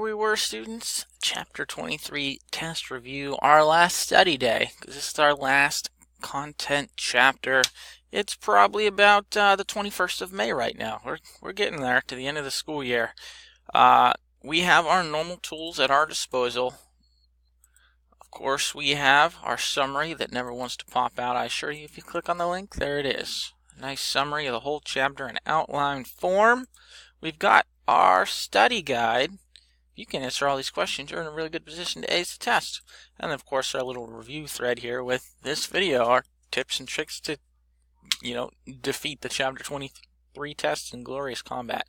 we were, students. Chapter 23 test review, our last study day, because this is our last content chapter. It's probably about the 21st of May right now. We're getting there to the end of the school year. We have our normal tools at our disposal. Of course, we have our summary that never wants to pop out. I assure you, if you click on the link, there it is. A nice summary of the whole chapter in outline form. We've got our study guide. You can answer all these questions. You're in a really good position to ace the test. And of course, our little review thread here with this video, our tips and tricks to, defeat the Chapter 23 test in glorious combat.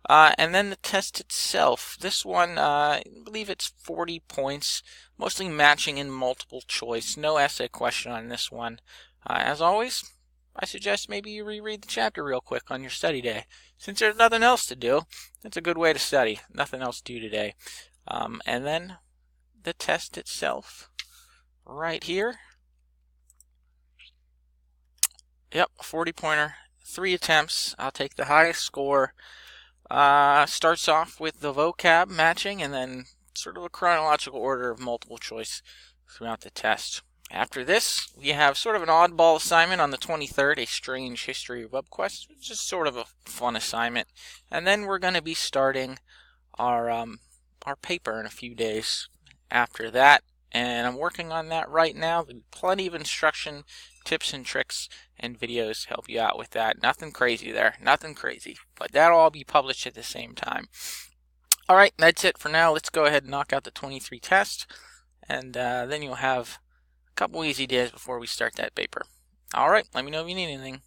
And then the test itself. This one, I believe it's 40 points, mostly matching in multiple choice. No essay question on this one. As always, I suggest maybe you reread the chapter real quick on your study day. Since there's nothing else to do, it's a good way to study. Nothing else to do today. And then the test itself, right here. Yep, 40-pointer, 3 attempts. I'll take the highest score. Starts off with the vocab matching and then sort of a chronological order of multiple choice throughout the test. After this, we have sort of an oddball assignment on the 23rd, a strange history of WebQuest, which is sort of a fun assignment. And then we're going to be starting our paper in a few days after that. And I'm working on that right now. There'll be plenty of instruction, tips and tricks, and videos to help you out with that. Nothing crazy there, nothing crazy. But that'll all be published at the same time. All right, that's it for now. Let's go ahead and knock out the 23 test. And then you'll have couple easy days before we start that paper. Alright, let me know if you need anything.